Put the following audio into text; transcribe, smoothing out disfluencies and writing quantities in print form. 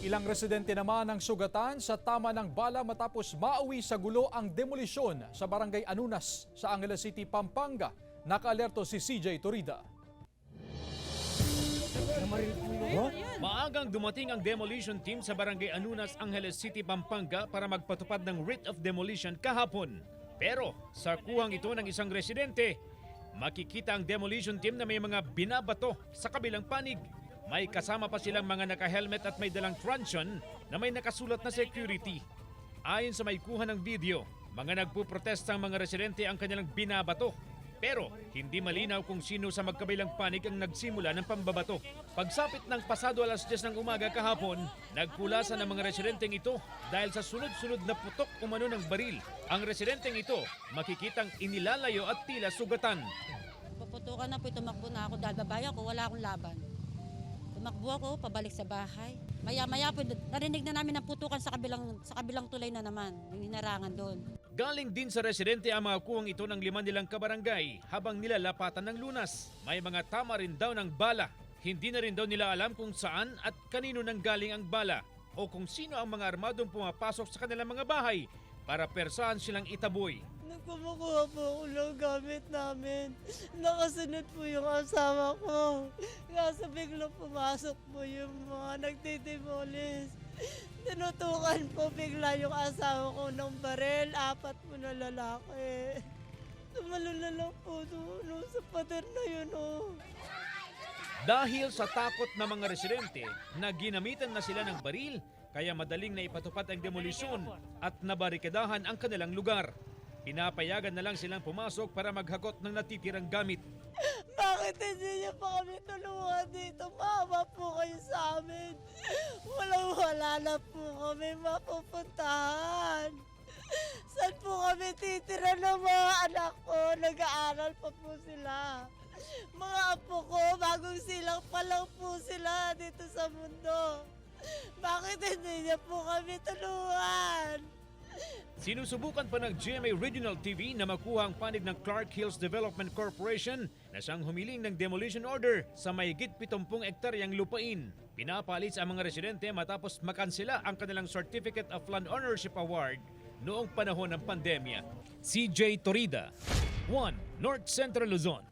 Ilang residente naman ang sugatan sa tama ng bala matapos mauwi sa gulo ang demolisyon sa Barangay Anunas sa Angeles City, Pampanga. Nakaalerto si CJ Torida. Maagang dumating ang demolition team sa Barangay Anunas, Angeles City, Pampanga para magpatupad ng writ of demolition kahapon. Pero sa kuhang ito ng isang residente, makikita ang demolition team na may mga binabato sa kabilang panig. May kasama pa silang mga naka-helmet at may dalang truncheon na may nakasulat na security. Ayon sa may kuha ng video, mga nagpuprotesta ang mga residente ang kanilang binabato. Pero hindi malinaw kung sino sa magkabilang panig ang nagsimula ng pambabato. Pagsapit ng pasado alas 10 ng umaga kahapon, nagpulasan ang mga residenteng ito dahil sa sunod-sunod na putok umano ng baril. Ang residenteng ito makikitang inilalayo at tila sugatan. Puputukan na po, tumakbo na ako dahil babae ako, wala akong laban. Tumakbo ako, pabalik sa bahay. Maya-maya po, narinig na namin ang putukan sa kabilang tulay na naman, yung hinarangan doon. Galing din sa residente ang mga kuwang ito ng 5 nilang kabarangay habang nilalapatan ng lunas. May mga tama rin daw ng bala. Hindi na rin daw nila alam kung saan at kanino nanggaling ang bala o kung sino ang mga armadong pumapasok sa kanilang mga bahay para persahan silang itaboy. Nagkumukuha po ako ng gamit namin. Nakasunod po yung asawa ko. Kaso biglang pumasok po yung mga nagtitimolis. Tinutukan po bigla yung asawa ko ng barel. 4 po na lalaki. Tumalo na lang po doon sa pader na yun. Dahil sa takot ng mga residente na ginamitan na sila ng baril, kaya madaling na ipatupad ang demolisyon at nabarikadahan ang kanilang lugar. Pinapayagan na lang silang pumasok para maghagot ng natitirang gamit. Bakit hindi niyo pa kami tulungan dito? Maawa po kayo sa amin. Walang-wala na po kami mapupuntahan. Saan po kami titira ng mga anak ko? Nag-aaral pa po sila. Mga apo ko, bagong silang pa lang po sila dito sa mundo. Bakit hindi niya po kami tulungan? Sinusubukan pa ng GMA Regional TV na makuha ang panig ng Clark Hills Development Corporation na siyang humiling ng demolition order sa mahigit 70 ektaryang lupain. Pinapalis ang mga residente matapos makansela ang kanilang Certificate of Land Ownership Award noong panahon ng pandemya. CJ Torida, 1 North Central Luzon.